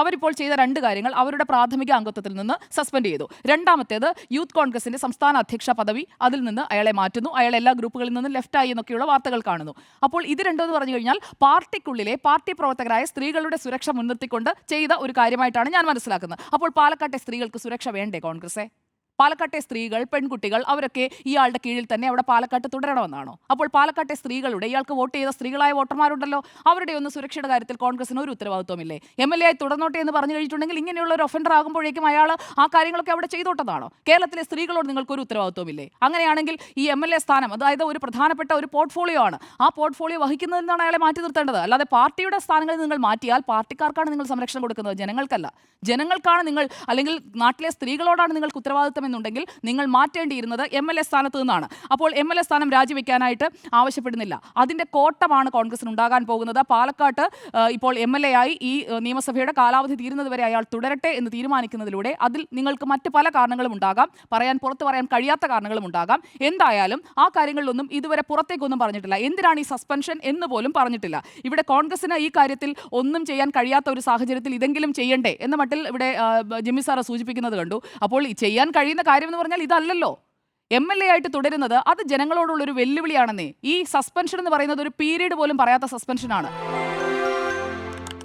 അവരിപ്പോൾ ചെയ്ത രണ്ട് കാര്യങ്ങൾ അവരുടെ പ്രാഥമിക അംഗത്വത്തിൽ നിന്ന് സസ്പെൻഡ് ചെയ്തു. രണ്ടാമത്തേത് യൂത്ത് കോൺഗ്രസിന്റെ സംസ്ഥാന അധ്യക്ഷ പദവി അതിൽ നിന്ന് അയാളെ മാറ്റുന്നു. അയാൾ എല്ലാ ഗ്രൂപ്പുകളിൽ നിന്നും ലെഫ്റ്റായി എന്നൊക്കെയുള്ള വാർത്തകൾ കാണുന്നു. അപ്പോൾ ഇത് രണ്ടെന്ന് പറഞ്ഞു കഴിഞ്ഞാൽ പാർട്ടിക്കുള്ളിലെ പാർട്ടി പ്രവർത്തകരായ സ്ത്രീകളുടെ സുരക്ഷ മുൻനിർത്തിക്കൊണ്ട് ചെയ്ത ഒരു കാര്യമായിട്ടാണ് ഞാൻ മനസ്സിലാക്കുന്നത്. അപ്പോൾ പാലക്കാട്ടെ സ്ത്രീകൾക്ക് സുരക്ഷ വേണ്ടേ കോൺഗ്രസേ? പാലക്കാട്ടെ സ്ത്രീകൾ, പെൺകുട്ടികൾ അവരൊക്കെ ഇയാളുടെ കീഴിൽ തന്നെ അവിടെ പാലക്കാട്ട് തുടരണമെന്നാണോ? അപ്പോൾ പാലക്കാട്ടെ സ്ത്രീകളുടെ ഇയാൾക്ക് വോട്ട് ചെയ്ത സ്ത്രീകളായ വോട്ടർമാരുണ്ടല്ലോ, അവരുടെ ഒന്ന് സുരക്ഷയുടെ കാര്യത്തിൽ കോൺഗ്രസിന് ഒരു ഉത്തരവാദിത്വമില്ലേ? MLA ആയി തുടർന്നോട്ടെ എന്ന് പറഞ്ഞു കഴിഞ്ഞിട്ടുണ്ടെങ്കിൽ ഇങ്ങനെയുള്ള ഒരു ഒഫൻഡർ ആകുമ്പോഴേക്കും അയാൾ ആ കാര്യങ്ങളൊക്കെ അവിടെ ചെയ്തോട്ടതാണോ? കേരളത്തിലെ സ്ത്രീകളോട് നിങ്ങൾക്കൊരു ഉത്തരവാദിത്വമില്ലേ? അങ്ങനെയാണെങ്കിൽ ഈ MLA സ്ഥാനം, അതായത് ഒരു പ്രധാനപ്പെട്ട ഒരു പോർട്ട്ഫോളിയോ ആണ്, ആ പോർട്ട്ഫോളിയോ വഹിക്കുന്നതിൽ നിന്നാണ് അയാളെ മാറ്റി നിർത്തേണ്ടത്. അല്ലാതെ പാർട്ടിയുടെ സ്ഥാനങ്ങളിൽ നിങ്ങൾ മാറ്റിയാൽ പാർട്ടിക്കാർക്കാണ് നിങ്ങൾ സംരക്ഷണം കൊടുക്കുന്നത്, ജനങ്ങൾക്കല്ല. ജനങ്ങൾക്കാണ് നിങ്ങൾ, അല്ലെങ്കിൽ നാട്ടിലെ സ്ത്രീകളോടാണ് നിങ്ങൾക്ക് ഉത്തരവാദിത്വം എന്നുണ്ടെങ്കിൽ നിങ്ങൾ മാറ്റേണ്ടിയിരുന്നത് MLA സ്ഥാനത്ത് നിന്നാണ്. അപ്പോൾ MLA സ്ഥാനം രാജിവെക്കാനായിട്ട് ആവശ്യപ്പെടുന്നില്ല. അതിന്റെ കോട്ടമാണ് കോൺഗ്രസിന് ഉണ്ടാകാൻ പോകുന്നത്. പാലക്കാട്ട് ഇപ്പോൾ MLA ആയി ഈ നിയമസഭയുടെ കാലാവധി തീരുന്നത് വരെ അയാൾ തുടരട്ടെ എന്ന് തീരുമാനിക്കുന്നതിലൂടെ അതിൽ നിങ്ങൾക്ക് മറ്റ് പല കാരണങ്ങളും ഉണ്ടാകാം, പുറത്തു പറയാൻ കഴിയാത്ത കാരണങ്ങളും ഉണ്ടാകാം. എന്തായാലും ആ കാര്യങ്ങളിലൊന്നും ഇതുവരെ പുറത്തേക്കൊന്നും പറഞ്ഞിട്ടില്ല. എന്തിനാണ് ഈ സസ്പെൻഷൻ എന്ന് പോലും പറഞ്ഞിട്ടില്ല. ഇവിടെ കോൺഗ്രസിന് ഈ കാര്യത്തിൽ ഒന്നും ചെയ്യാൻ കഴിയാത്ത ഒരു സാഹചര്യത്തിൽ ഇതെങ്കിലും ചെയ്യണ്ടേ എന്ന മട്ടിൽ ഇവിടെ ജിമ്മി സാറ് സൂചിപ്പിക്കുന്നത് കണ്ടു. അപ്പോൾ ചെയ്യാൻ കഴിയുന്ന കാര്യം എന്ന് പറഞ്ഞാൽ ഇതല്ലല്ലോ. MLA ആയിട്ട് തുടരുന്നത് അത് ജനങ്ങളോടുള്ളൊരു വെല്ലുവിളിയാണെന്നേ. ഈ സസ്പെൻഷൻ എന്ന് പറയുന്നത് ഒരു പീരീഡ് പോലും പറയാത്ത സസ്പെൻഷനാണ്.